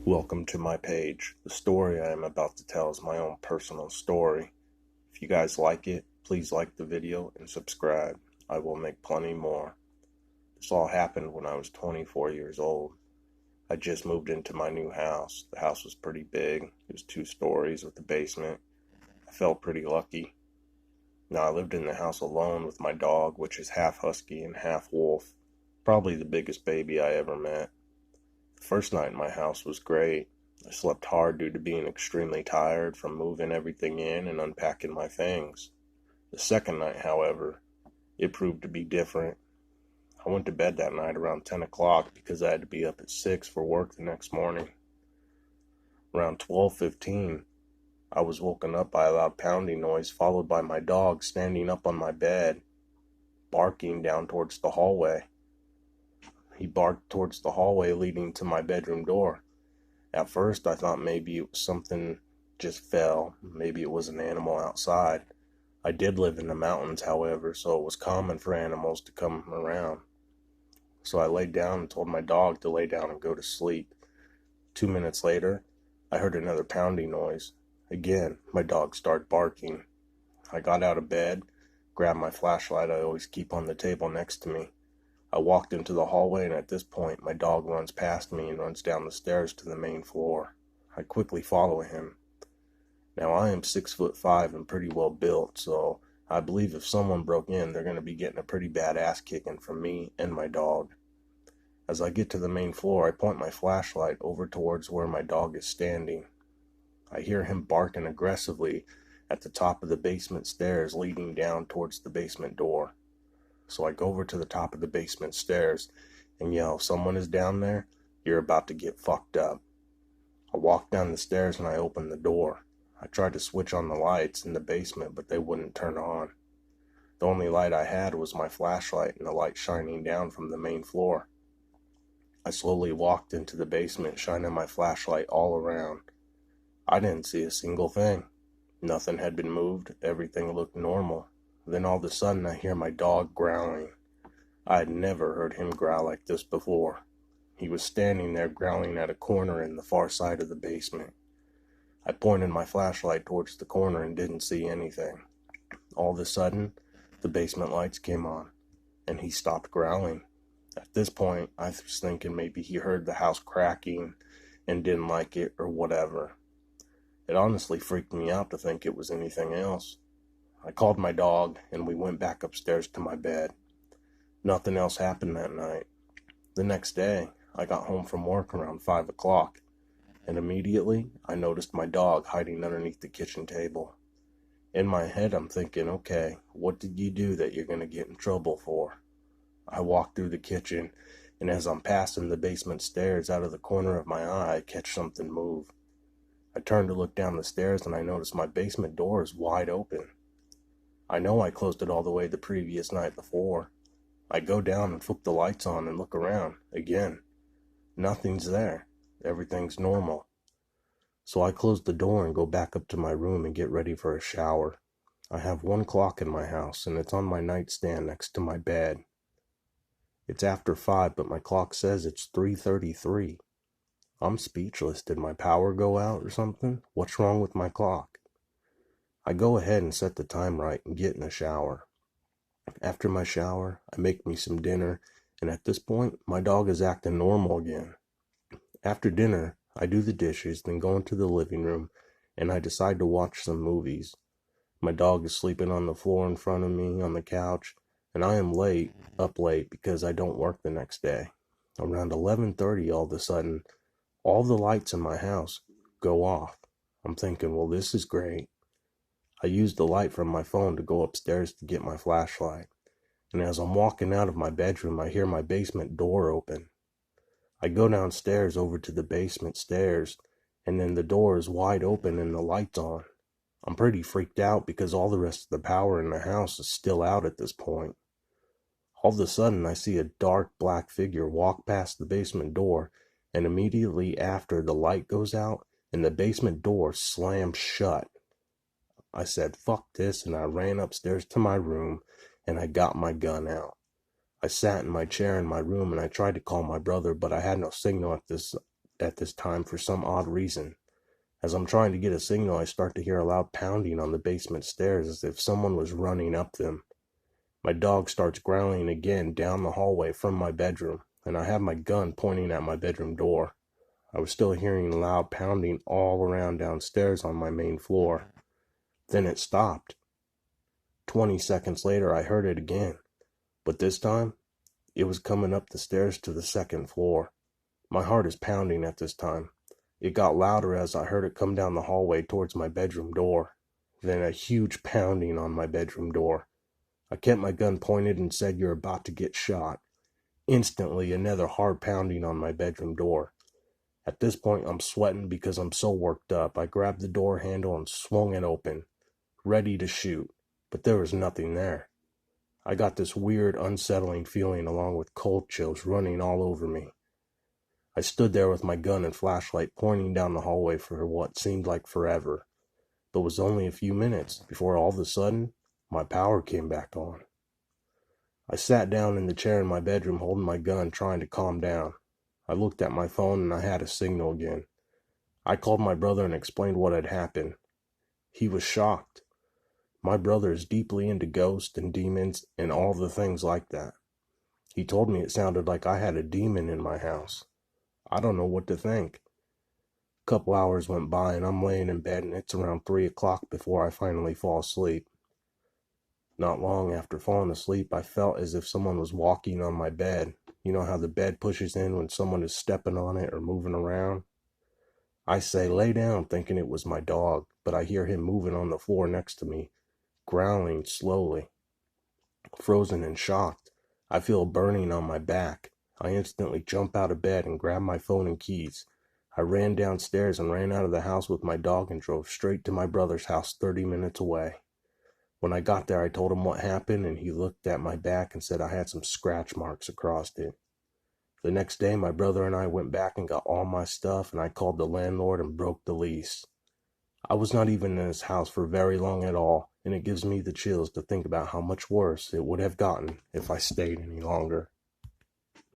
Welcome to my page. The story I am about to tell is my own personal story. If you guys like it, please like the video and subscribe. I will make plenty more. This all happened when I was 24 years old. I just moved into my new house. The house was pretty big. It was 2 stories with a basement. I felt pretty lucky. Now, I lived in the house alone with my dog, which is half husky and half wolf. Probably the biggest baby I ever met. The first night in my house was great. I slept hard due to being extremely tired from moving everything in and unpacking my things. The second night, however, it proved to be different. I went to bed that night around 10 o'clock because I had to be up at 6 for work the next morning. Around 12:15, I was woken up by a loud pounding noise followed by my dog standing up on my bed, barking down towards the hallway. He barked towards the hallway leading to my bedroom door. At first, I thought maybe it was something just fell. Maybe it was an animal outside. I did live in the mountains, however, so it was common for animals to come around. So I laid down and told my dog to lay down and go to sleep. 2 minutes later, I heard another pounding noise. Again, my dog started barking. I got out of bed, grabbed my flashlight I always keep on the table next to me. I walked into the hallway, and at this point, my dog runs past me and runs down the stairs to the main floor. I quickly follow him. Now, I am 6'5" and pretty well built, so I believe if someone broke in, they're going to be getting a pretty bad ass kicking from me and my dog. As I get to the main floor, I point my flashlight over towards where my dog is standing. I hear him barking aggressively at the top of the basement stairs leading down towards the basement door. So I go over to the top of the basement stairs and yell, "If someone is down there, you're about to get fucked up." I walk down the stairs and I open the door. I tried to switch on the lights in the basement, but they wouldn't turn on. The only light I had was my flashlight and the light shining down from the main floor. I slowly walked into the basement, shining my flashlight all around. I didn't see a single thing. Nothing had been moved. Everything looked normal. Then all of a sudden I hear my dog growling. I had never heard him growl like this before. He was standing there growling at a corner in the far side of the basement. I pointed my flashlight towards the corner and didn't see anything. All of a sudden, the basement lights came on, and he stopped growling. At this point, I was thinking maybe he heard the house cracking and didn't like it or whatever. It honestly freaked me out to think it was anything else. I called my dog, and we went back upstairs to my bed. Nothing else happened that night. The next day, I got home from work around 5 o'clock, and immediately I noticed my dog hiding underneath the kitchen table. In my head, I'm thinking, okay, what did you do that you're going to get in trouble for? I walk through the kitchen, and as I'm passing the basement stairs, out of the corner of my eye, I catch something move. I turn to look down the stairs, and I notice my basement door is wide open. I know I closed it all the way the previous night before. I go down and flip the lights on and look around. Again, nothing's there. Everything's normal. So I close the door and go back up to my room and get ready for a shower. I have one clock in my house, and it's on my nightstand next to my bed. It's after 5, but my clock says it's 3:33. I'm speechless. Did my power go out or something? What's wrong with my clock? I go ahead and set the time right and get in the shower. After my shower, I make me some dinner, and at this point, my dog is acting normal again. After dinner, I do the dishes, then go into the living room, and I decide to watch some movies. My dog is sleeping on the floor in front of me on the couch, and I am up late because I don't work the next day. Around 11:30, all of a sudden, all the lights in my house go off. I'm thinking, well, this is great. I use the light from my phone to go upstairs to get my flashlight. And as I'm walking out of my bedroom, I hear my basement door open. I go downstairs over to the basement stairs, and then the door is wide open and the light's on. I'm pretty freaked out because all the rest of the power in the house is still out at this point. All of a sudden, I see a dark black figure walk past the basement door, and immediately after the light goes out and the basement door slams shut. I said, fuck this, and I ran upstairs to my room, and I got my gun out. I sat in my chair in my room, and I tried to call my brother, but I had no signal at this at this time for some odd reason. As I'm trying to get a signal, I start to hear a loud pounding on the basement stairs as if someone was running up them. My dog starts growling again down the hallway from my bedroom, and I have my gun pointing at my bedroom door. I was still hearing loud pounding all around downstairs on my main floor. Then it stopped. 20 seconds later, I heard it again, but this time, it was coming up the stairs to the second floor. My heart is pounding at this time. It got louder as I heard it come down the hallway towards my bedroom door. Then a huge pounding on my bedroom door. I kept my gun pointed and said, "You're about to get shot." Instantly, another hard pounding on my bedroom door. At this point, I'm sweating because I'm so worked up. I grabbed the door handle and swung it open, ready to shoot, but there was nothing there. I got this weird, unsettling feeling along with cold chills running all over me. I stood there with my gun and flashlight pointing down the hallway for what seemed like forever, but was only a few minutes before all of a sudden, my power came back on. I sat down in the chair in my bedroom holding my gun, trying to calm down. I looked at my phone and I had a signal again. I called my brother and explained what had happened. He was shocked. My brother is deeply into ghosts and demons and all the things like that. He told me it sounded like I had a demon in my house. I don't know what to think. A couple hours went by and I'm laying in bed and it's around 3 o'clock before I finally fall asleep. Not long after falling asleep, I felt as if someone was walking on my bed. You know how the bed pushes in when someone is stepping on it or moving around? I say, "Lay down," thinking it was my dog, but I hear him moving on the floor next to me, growling slowly. Frozen and shocked, I feel a burning on my back. I instantly jump out of bed and grab my phone and keys. I ran downstairs and ran out of the house with my dog and drove straight to my brother's house 30 minutes away. When I got there, I told him what happened, and he looked at my back and said I had some scratch marks across it. The next day, my brother and I went back and got all my stuff, and I called the landlord and broke the lease. I was not even in his house for very long at all, and it gives me the chills to think about how much worse it would have gotten if I stayed any longer.